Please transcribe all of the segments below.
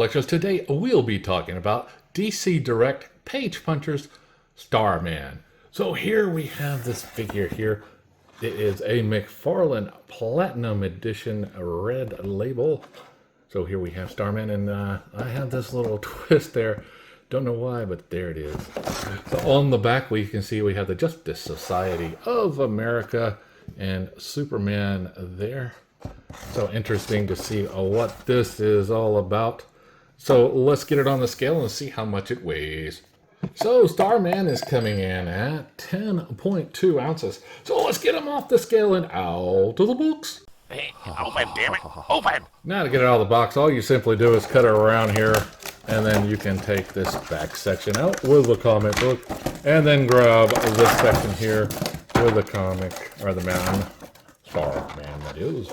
collectors. Today we'll be talking about DC Direct Page Punchers Starman. So here we have this figure here. It is a McFarlane Platinum Edition red label. So here we have Starman, and I have this little twist there. Don't know why, but there it is. So on the back we can see we have the Justice Society of America and Superman there. So interesting to see what this is all about. So let's get it on the scale and see how much it weighs. So Starman is coming in at 10.2 ounces. So let's get him off the scale and out of the box. Hey, open, damn it, open! Now to get it out of the box, all you simply do is cut it around here, and then you can take this back section out with the comic book, and then grab this section here with the comic, or the man, Starman that is.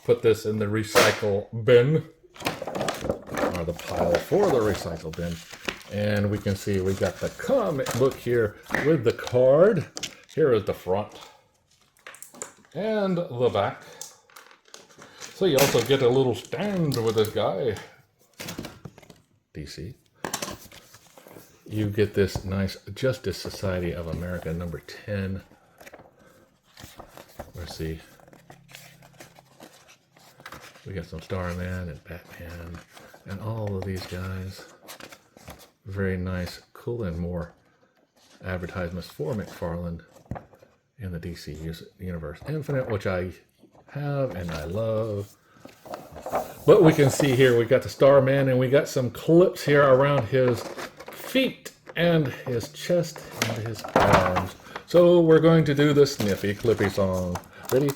Put this in the recycle bin, or the pile for the recycle bin. And we can see we got the comic book here with the card. Here is the front and the back. So you also get a little stand with this guy, DC. You get this nice Justice Society of America number 10. Let's see. We got some Starman and Batman and all of these guys. Very nice, cool, and more advertisements for McFarlane in the DC Universe Infinite, which I have and I love. But we can see here we got the Starman, and we got some clips here around his feet and his chest and his arms. So we're going to do the Snippy Clippy song. Ready?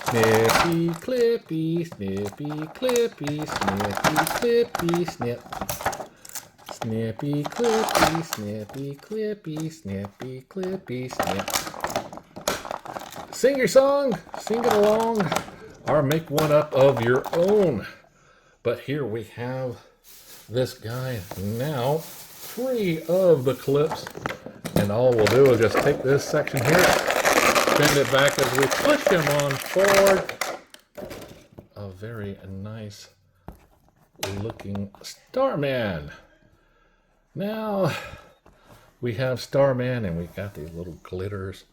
Snippy, clippy, snippy, clippy, snippy, clippy, snip. Snippy, clippy, snippy, clippy, snippy, clippy, snip. Sing your song, sing it along, or make one up of your own. But here we have this guy now free of the clips. And all we'll do is just take this section here, bend it back as we push him on forward. A very nice looking Starman. Now we have Starman, and we got these little glitters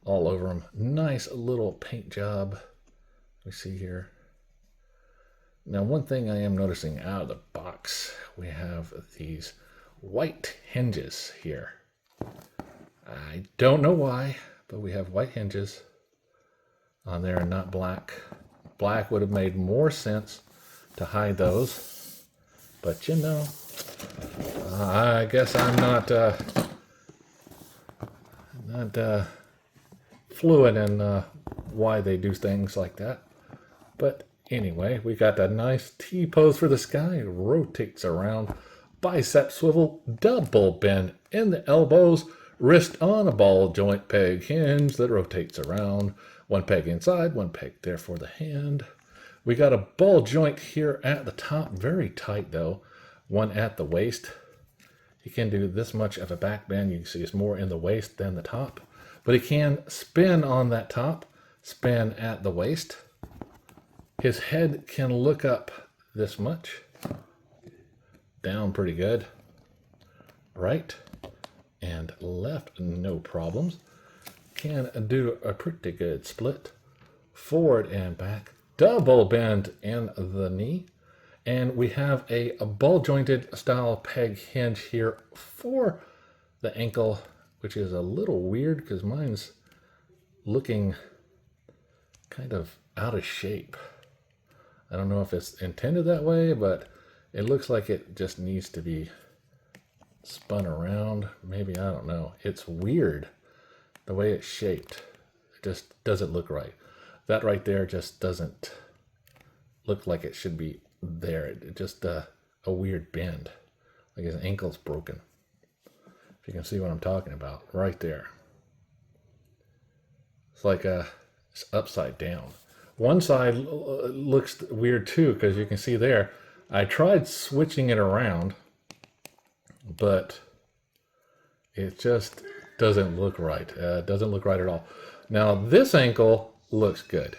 all over him. Nice little paint job we see here. Now one thing I am noticing out of the box, we have these white hinges here. I don't know why, but we have white hinges on there and not black. Black would have made more sense to hide those, but you know, I guess I'm not fluent in why they do things like that. But anyway, we got a nice T-pose for this guy. It rotates around, bicep swivel, double bend in the elbows, wrist on a ball joint peg hinge that rotates around. One peg inside, one peg there for the hand. We got a ball joint here at the top, very tight though. One at the waist. He can do this much of a back bend. You can see it's more in the waist than the top. But he can spin on that top, spin at the waist. His head can look up this much. Down pretty good. Right and left, no problems. Can do a pretty good split. Forward and back. Double bend in the knee. And we have a ball jointed style peg hinge here for the ankle, which is a little weird because mine's looking kind of out of shape. I don't know if it's intended that way, but it looks like it just needs to be spun around. Maybe, I don't know. It's weird the way it's shaped. It just doesn't look right. That right there just doesn't look like it should be there. It just a weird bend, like his ankle's broken. If you can see what I'm talking about, right there. It's like it's upside down. One side looks weird too, because you can see there. I tried switching it around, but it just doesn't look right. It doesn't look right at all. Now this ankle looks good.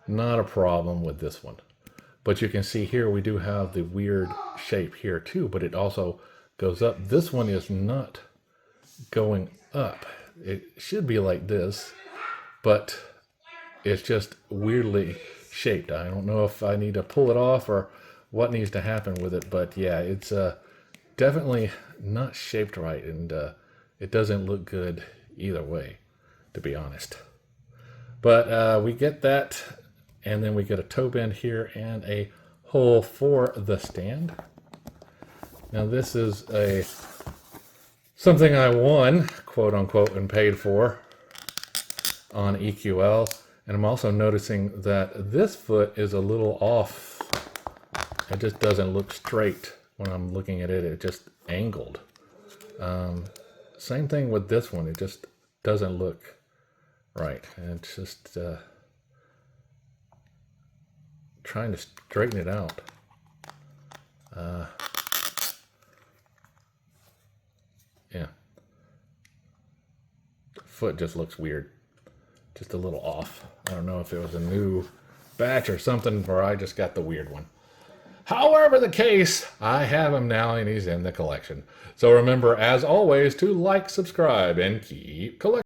Not a problem with this one. But you can see here we do have the weird shape here too, but it also goes up. This one is not going up. It should be like this, but it's just weirdly shaped. I don't know if I need to pull it off or what needs to happen with it, but yeah, it's definitely not shaped right, and it doesn't look good either way, to be honest. But we get that, and then we get a toe bend here and a hole for the stand. Now this is something I won, quote unquote, and paid for on EQL. And I'm also noticing that this foot is a little off. It just doesn't look straight when I'm looking at it. It's just angled. Same thing with this one. It just doesn't look right. And it's just trying to straighten it out. Yeah. The foot just looks weird. Just a little off. I don't know if it was a new batch or something, or I just got the weird one. However the case, I have him now and he's in the collection. So remember, as always, to like, subscribe, and keep collecting.